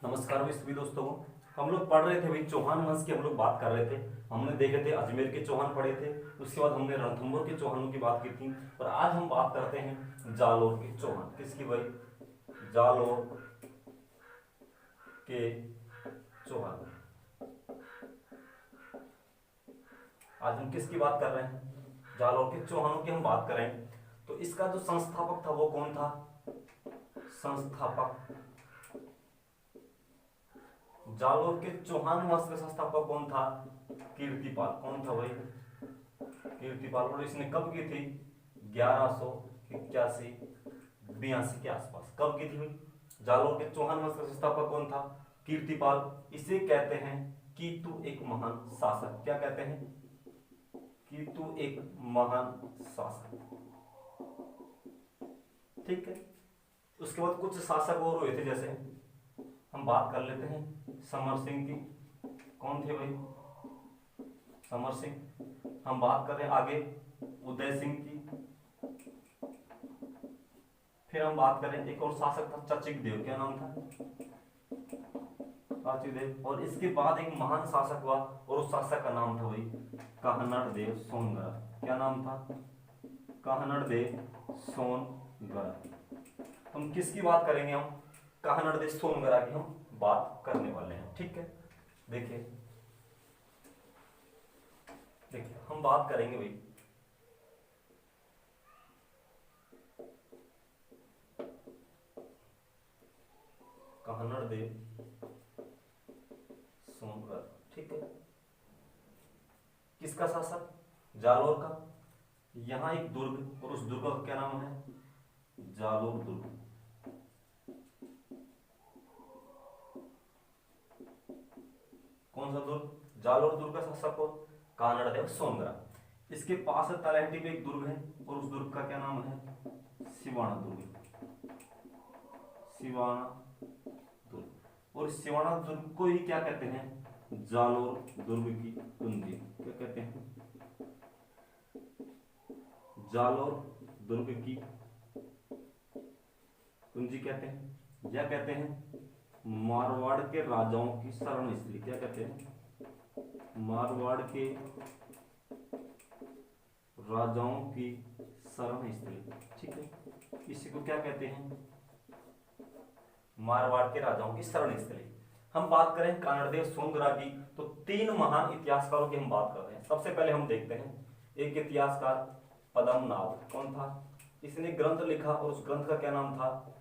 नमस्कार भाई सभी दोस्तों को। हम लोग पढ़ रहे थे भाई चौहान वंश की हम लोग बात कर रहे थे। हमने देखे थे अजमेर के चौहान पढ़े थे, उसके बाद हमने रणथंभौर के चौहानों की बात की थी। और आज हम बात करते हैं जालोर के चौहान। किसकी भाई? जालोर के चौहान। आज हम किसकी बात कर रहे हैं? जालोर के चौहानों की हम बात करें। तो इसका जो संस्थापक था वो कौन था? संस्थापक जालोर के चौहान वंश का संस्थापक कौन था? कीर्तिपाल। कौन था भाई? कीर्तिपाल। और इसने कब की थी? 1181 82 के आसपास। कब की थी भाई? जालोर के चौहान वंश का संस्थापक कौन था? कीर्तिपाल। इसे कहते हैं कीतु एक महान शासक। क्या कहते हैं? कीतु एक महान शासक। ठीक है। उसके बाद कुछ शासक और हुए थे, जैसे हम बात कर लेते हैं समर सिंह की। कौन थे भाई? समर सिंह। हम बात करें आगे उदय सिंह की। फिर हम बात करें एक और शासक था चचिक देव। क्या नाम था? चचिक देव। और इसके बाद एक महान शासक हुआ और उस शासक का नाम था भाई काहनड़ देव सोनगरा। क्या नाम था? काहनड़ देव सोनगरा। हम किसकी बात करेंगे? हम काहनड़ देव सोनगरा की हम बात करने वाले हैं। ठीक है। देखिए देखिए हम बात करेंगे भाई काहनड़ देव सोनगरा। ठीक है। किसका शासक? जालोर का। यहाँ एक दुर्ग और उस दुर्ग का क्या नाम है? जालोर दुर्ग। कौन सा दुर्ग? जालोर दुर्ग का शासक कौन? कानड़ देव सोनगरा। इसके पास तलहटी में एक दुर्ग है और उस दुर्ग का क्या नाम है? सिवाना दुर्ग। सिवाना दुर्ग। और सिवाना दुर्ग को ही क्या कहते हैं? जालोर दुर्ग की कुंजी। क्या कहते हैं? जालोर दुर्ग की कुंजी कहते हैं। या कहते हैं मारवाड़ के राजाओं की शरण स्थली। क्या कहते हैं? मारवाड़ के राजाओं की शरण स्थली। ठीक है। इसी को क्या कहते हैं? मारवाड़ के राजाओं की शरण स्थली। हम बात करें कानड़देव सोनगरा की, तो तीन महान इतिहासकारों की हम बात कर रहे हैं। सबसे पहले हम देखते हैं एक इतिहासकार पद्मनाभ। कौन था? इसने ग्रंथ लिखा और उस ग्रंथ का क्या नाम था?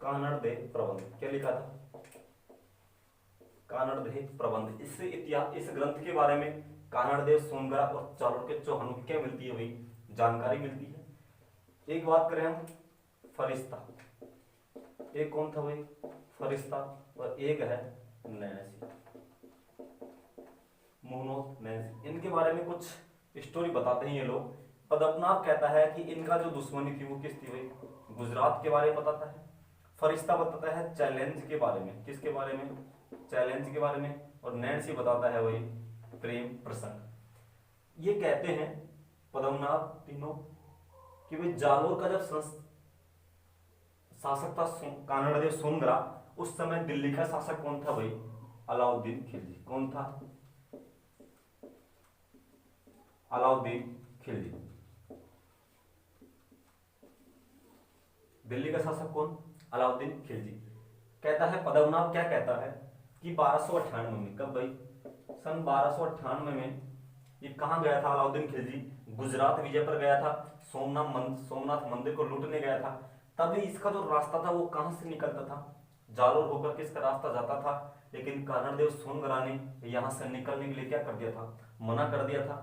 कानड़देव प्रबंध। क्या लिखा था? कानड़देव प्रबंध। इससे इतिहास, इस ग्रंथ के बारे में कानड़देव सोनगरा और जालोर के चौहानों की क्या मिलती है भाई? जानकारी मिलती है। एक बात करें हम फरिश्ता। एक कौन था भाई? फरिश्ता। और एक है नैन्सी, मोहनोद नैन्सी। इनके बारे में कुछ स्टोरी बताते हैं ये लोग। पद्मनाभ कहता है कि इनका जो दुश्मनी थी वो किस थी भाई? गुजरात के बारे में बताता है। फरिश्ता बताता है चैलेंज के बारे में। किसके बारे में? चैलेंज के बारे में। और नैन्सी बताता है वही प्रेम प्रसंग। ये कहते हैं पद्मनाभ तीनों कि भाई जालोर का जब शासक था कानड़देव सोनगरा, उस समय दिल्ली का शासक कौन था भाई? अलाउद्दीन खिलजी। कौन था? अलाउद्दीन खिलजी। दिल्ली का शासक कौन? अलाउद्दीन खिलजी। कहता है पद्मनाभ, क्या कहता है कि 1298 में, कब भाई? सन 1298 में ये कहां गया था अलाउद्दीन खिलजी? गुजरात विजय पर गया था। सोमनाथ मंदिर को लूटने गया था। तभी इसका जो रास्ता था वो कहां से निकलता था? जालोर होकर के इसका रास्ता जाता था। लेकिन कानड़देव सोनगरा ने यहां से निकलने के लिए क्या कर दिया था? मना कर दिया था।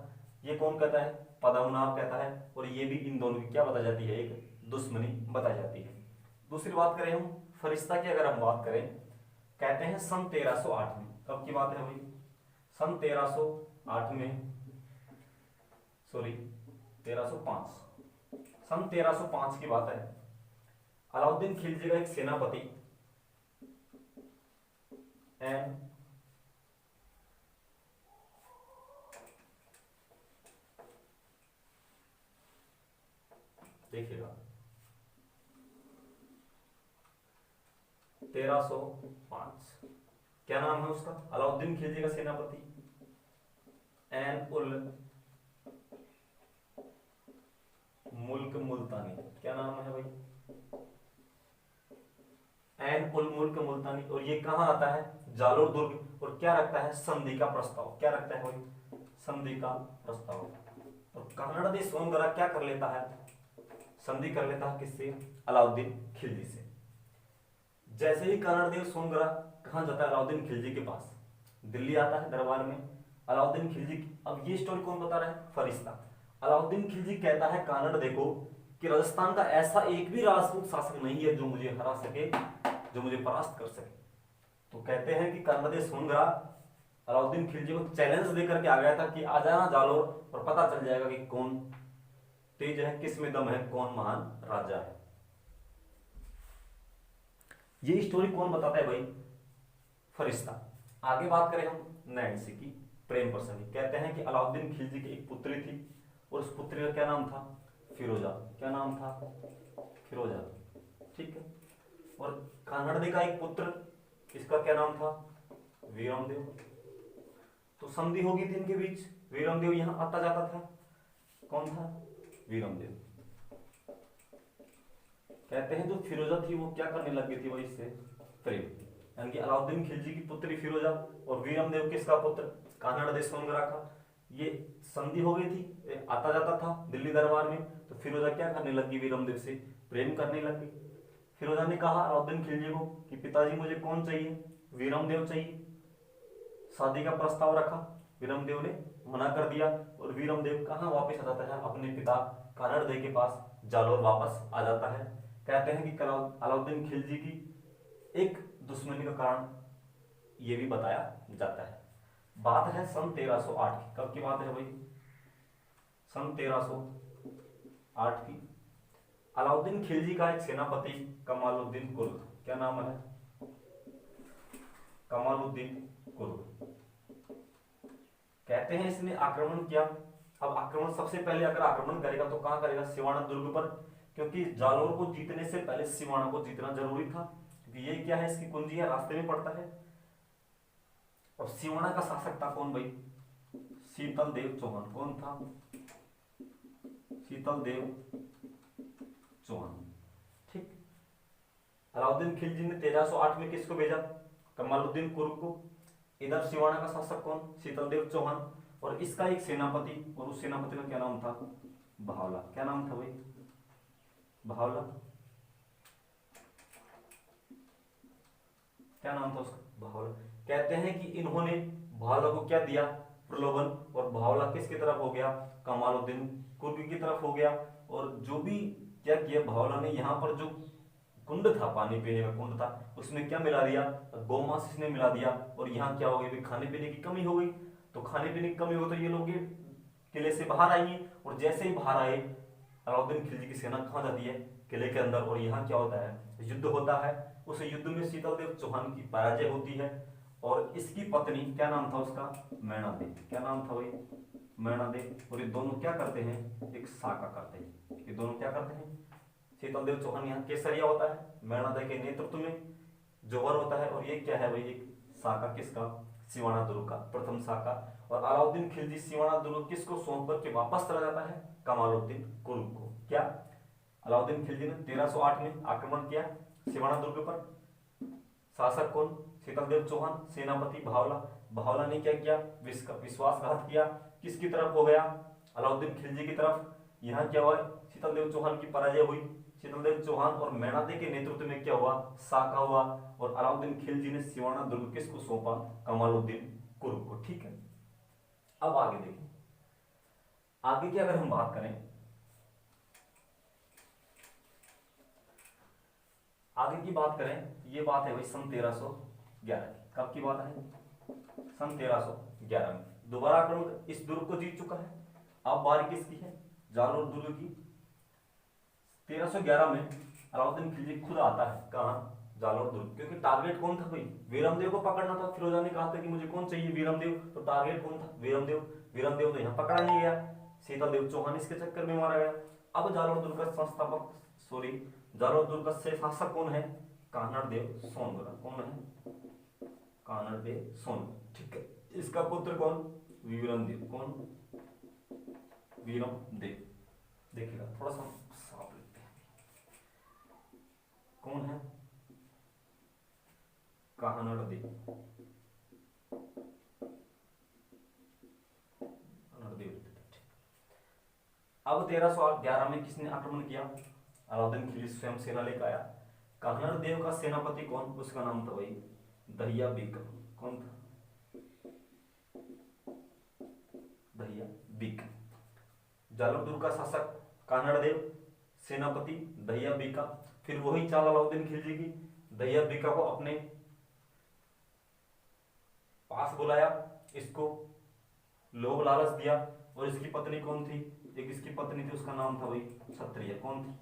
ये कौन कहता है? पद्मनाभ कहता है। और ये भी इन दोनों की क्या बताई जाती है? एक दुश्मनी बताई जाती है। दूसरी बात करें हम फरिश्ता की, अगर हम बात करें, कहते हैं सन 1308 में। कब की बात है भाई? सन 1308 में, सॉरी 1305। सन 1305 की बात है। अलाउद्दीन खिलजी का एक सेनापति एम देखिएगा 1305। क्या नाम है उसका? अलाउद्दीन खिलजी का सेनापति ऐन उल मुल्क मुल्तानी। क्या नाम है भाई? ऐन उल मुल्क मुल्तानी। और ये कहाँ आता है? जालोर दुर्ग। और क्या रखता है? संधि का प्रस्ताव। क्या रखता है भाई? संधि का प्रस्ताव। और कन्नड़ सोनगरा क्या कर लेता है? संधि कर लेता है किससे? अलाउद्दीन खिलजी से। जैसे ही कन्नड़ सोनगरा कहाँ जाता है? अलाउद्दीन खिलजी के पास, दिल्ली आता है दरबार में। अलाउद्दीन खिलजी, अब ये स्टोरी कौन बता रहा है? फरिश्ता। अलाउद्दीन खिलजी कहता है कानड़ देखो कि राजस्थान का ऐसा एक भी राजपूत शासक नहीं है जो मुझे हरा सके, जो मुझे परास्त कर सके। तो कहते हैं कि कन्नड़ सोनगरा अलाउद्दीन खिलजी को चैलेंज देकर के आ गया था कि आ जाना जालोर और पता चल जाएगा कि कौन तेज है, किस में दम है, कौन महान राजा है। ये स्टोरी कौन बताता है भाई? फरिश्ता। आगे बात करें हम नैन्सी की, प्रेम प्रसंग। कहते हैं कि अलाउद्दीन खिलजी की एक पुत्री थी और उस पुत्री का क्या नाम था? फिरोजा। क्या नाम था? फिरोजा। ठीक है। और कानड़ का एक पुत्र, इसका क्या नाम था? वीरमदेव। तो संधि होगी थी इनके बीच। वीरमदेव यहां आता जाता था। कौन था? वीरमदेव। कहते हैं जो फिरोजा थी वो क्या करने लग गई थी वही इससे? प्रेम। यानी कि अलाउद्दीन खिलजी की पुत्री फिरोजा और वीरमदेव किसका पुत्र? कानड़ देश सोनगरा का। ये संधि हो गई थी, आता जाता था दिल्ली दरबार में। तो फिरोजा क्या करने लगी? वीरमदेव से प्रेम करने लगी। फिरोजा ने कहा अलाउद्दीन खिलजी को कि पिताजी मुझे कौन चाहिए? वीरमदेव चाहिए। शादी का प्रस्ताव रखा, वीरमदेव ने मना कर दिया। और वीरमदेव कहाँ वापस आ जाता है? अपने पिता कानड़ दे के पास जालोर वापस आ जाता है। कहते हैं कि अलाउद्दीन खिलजी की एक दुश्मनी का कारण ये भी बताया जाता है। बात है सन 1308 की। कब की बात है भाई? सन 1308 की। अलाउद्दीन खिलजी का एक सेनापति कमालुद्दीन कुर्द। क्या नाम है? कमालुद्दीन कुर्द। कहते हैं इसने आक्रमण किया। अब आक्रमण सबसे पहले अगर आक्रमण करेगा तो कहां करेगा? सिवाना दुर्ग पर, क्योंकि जालोर को जीतने से पहले सिवाना को जीतना जरूरी था, क्योंकि ये क्या है? इसकी कुंजी है, रास्ते में पड़ता है। और सिवाना का शासक था कौन भाई? शीतल देव चौहान। कौन था? शीतल देव चौहान। ठीक। अलाउद्दीन खिलजी ने 1308 में किसको भेजा? कमालुद्दीन कुर्द को। इधर सिवाना का शासक कौन? शीतल देव चौहान। और इसका एक सेनापति, और उस सेनापति का क्या नाम था? भावला। क्या नाम था भाई? भावला। क्या नाम था उसका? भावला। कहते हैं कि इन्होंने भावला को क्या दिया? प्रलोभन। और भावला किसकी तरफ हो गया? कमालुद्दीन कुर्द की तरफ हो गया। और जो भी क्या किया भावला ने, यहाँ पर जो कुंड था, पानी पीने का कुंड था, उसमें क्या मिला दिया? गौमांस इसने मिला दिया। और यहाँ क्या हो गई? खाने पीने की कमी हो गई। तो खाने पीने की कमी हो तो ये लोग किले से बाहर आएंगे। और जैसे ही बाहर आए, अलाउद्दीन खिलजी की सेना कहाँ जाती है? किले के अंदर। और यहाँ क्या होता है? युद्ध होता है। उस युद्ध में शीतल देव चौहान की पराजय होती है। और इसकी पत्नी, क्या नाम था उसका? मैना देव। क्या नाम था भाई? मैना देव। और ये दोनों क्या करते हैं? एक साका करते हैं। ये दोनों क्या करते हैं? शीतल देव चौहान यहाँ केसरिया होता है, मैना देव के नेतृत्व में जौहर होता है। और ये क्या है भाई? एक साका किसका? सिवाना दुर्ग का, प्रथम साका। और अलाउद्दीन खिलजी सिवाना दुर्ग किसको सौंप करके वापस चला जाता है? कमालुद्दीन कुर्द को। क्या अलाउद्दीन खिलजी ने 1308 में आक्रमण किया सिवाना दुर्ग पर। शासक कौन? शीतल देव चौहान। सेनापति भावला। भावला ने क्या किया? विश्वासघात किया। किसकी तरफ हो गया? अलाउद्दीन खिलजी की तरफ। यहाँ क्या हुआ? शीतल देव चौहान की पराजय हुई। शीतल देव चौहान और मैनादे के नेतृत्व में क्या हुआ? साका हुआ। और अलाउद्दीन खिलजी ने सिवाना दुर्ग किसको सौंपा? कमालुद्दीन कुर्द को। ठीक है। अब आगे देखिए, आगे की अगर हम बात करें, आगे की बात करें, ये बात है भाई सन 1311 की। कब की बात है? सन 1311 में दोबारा आक्रमण, इस दुर्ग को जीत चुका है। अब बारी किसकी है? जालोर दुर्ग की। 1311 में अलाउद्दीन खिलजी खुद आता है। कहाँ? जालोर दुर्ग। क्योंकि टारगेट कौन था भाई? वीरमदेव को पकड़ना था। फिरोजा ने कहा था कि मुझे कौन चाहिए? वीरमदेव। तो टारगेट कौन था? वीरमदेव। वीरमदेव तो यहाँ पकड़ा नहीं गया, शीतल देव चौहान इसके चक्कर में मारा गया। अब जालोर दुर्ग का संस्थापक, सॉरी, जालोर दुर्ग का शासक कौन है? कानड़देव सोनगरा। कौन है? कानड़देव सोनगरा। ठीक है। इसका पुत्र कौन? वीरमदेव। कौन? वीरमदेव। देखिएगा थोड़ा सा साफ लिखते हैं। कौन है? कानड़देव। अब 1311 में किसने आक्रमण किया? अलाउद्दीन खिलजी स्वयं सेना लेकर आया। कानड़देव का सेनापति कौन? उसका नाम था भाई दहिया बेगम। कौन था? दहिया बेगम। जालौर का शासक कानड़देव, सेनापति दहिया बेका। फिर वही चाल अलाउद्दीन खिलजी की, दहिया बेका को अपने पास बुलाया, इसको लोभ लालच दिया। और इसकी पत्नी कौन थी? एक इसकी पत्नी थी, उसका नाम था भाई क्षत्रिया। कौन थी?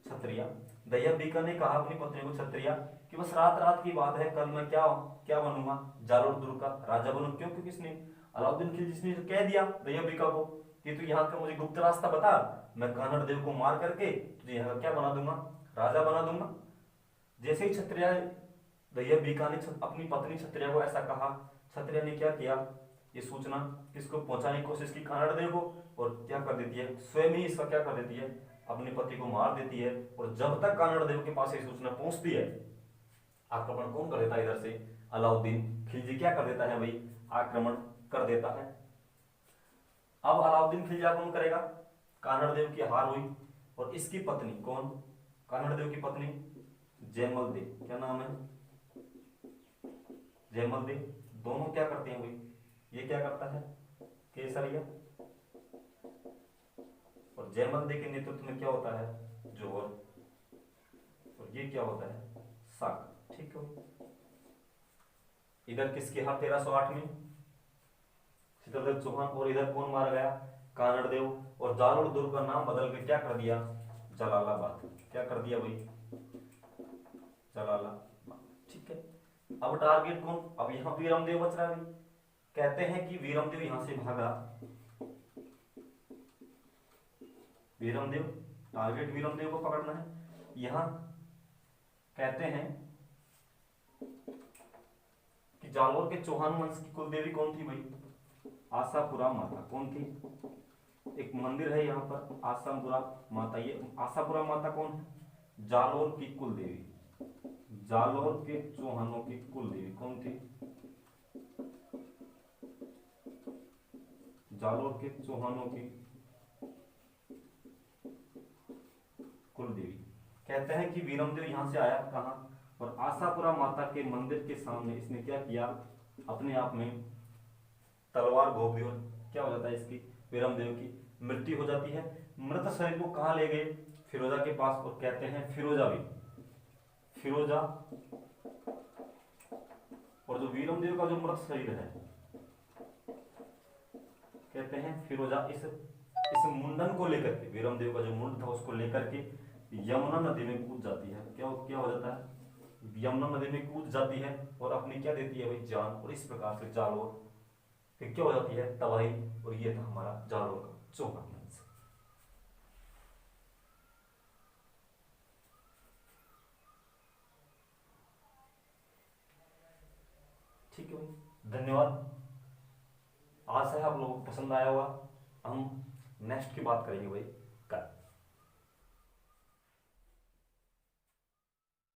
क्षत्रिया। दहिया बेका ने कहा अपनी पत्नी को क्षत्रिया कि बस रात रात की बात है, कल मैं क्या क्या बनूंगा? जालोर दुर्ग का राजा बनूं। क्यों? क्योंकि इसने अलाउद्दीन खिलजी ने कह दिया दहिया बेका को कि तू यहाँ का मुझे गुप्त रास्ता बता, मैं कानड़देव को मार करके तुझे यहाँ का क्या बना दूंगा? राजा बना दूंगा। जैसे ही क्षत्रिया दहिया बेका ने अपनी पत्नी क्षत्रिया को ऐसा कहा, क्षत्रिया ने क्या किया? ये सूचना किसको पहुंचाने की कोशिश की? कानड़देव को। और क्या कर देती है? स्वयं ही इसका क्या कर देती है? अपने पति को मार देती है। और जब तक कानड़देव के पास ये सूचना पहुंचती है, आक्रमण कौन कर देता है? इधर से अलाउद्दीन खिलजी क्या कर देता है भाई? आक्रमण कर देता है। अब अलाउद्दीन खिलजी आक्रमण करेगा, कानड़देव की हार हुई। और इसकी पत्नी कौन? कानड़देव की पत्नी जयमल देव। क्या नाम है? जयमल देव। दोनों क्या करते हैं भाई? ये क्या करता है? केसरिया। और जयमल देव के नेतृत्व में क्या होता है? जोहर। और ये क्या होता है? सागर। ठीक है। इधर किसकी हार? 1308 में शीतलदेव चौहान। और इधर कौन मारा गया? कानड़देव। और जालोर दुर्ग का नाम बदल के क्या कर दिया? जलालाबाद। क्या कर दिया भाई? जलालाबाद। ठीक है। अब टारगेट कौन? अब यहाँ वीरमदेव बच रहा है। कहते हैं कि वीरमदेव यहां से भागा। वीरमदेव, टारगेट वीरमदेव को पकड़ना है। यहां कहते हैं कि जालोर के चौहान वंश की कुलदेवी कौन थी भाई? आशापुरा माता। कौन थी? एक मंदिर है यहाँ पर आशापुरा माता। ये आशापुरा माता कौन है? जालोर की कुलदेवी। जालोर के चौहानों की कुलदेवी कौन थी? जालोर के चौहानों की कुलदेवी। कहते हैं कि वीरमदेव यहां से आया कहां? और आशापुरा माता के मंदिर के सामने इसने क्या किया? अपने आप में तलवार घोंप दी। और क्या हो जाता है? इसकी वीरमदेव की मृत्यु हो जाती है। मृत शरीर को कहां ले गए? फिरोजा के पास। और कहते हैं फिरोजा भी, फिरोजा। और जो वीरमदेव का जो मृत शरीर है, कहते हैं फिरोजा इस मुंडन को लेकर के, वीरमदेव का जो मुंड था उसको लेकर के यमुना नदी में कूद जाती है। क्या हो जाता है? यमुना नदी में कूद जाती है और अपनी क्या देती है भाई? जान। और इस प्रकार से जालोर फिर क्या हो जाती है? तबाही। और ये था हमारा जालोर का चौहान वंश। ठीक है भाई, धन्यवाद। आशा है आप लोगों को पसंद आया होगा। हम नेक्स्ट की बात करेंगे भाई।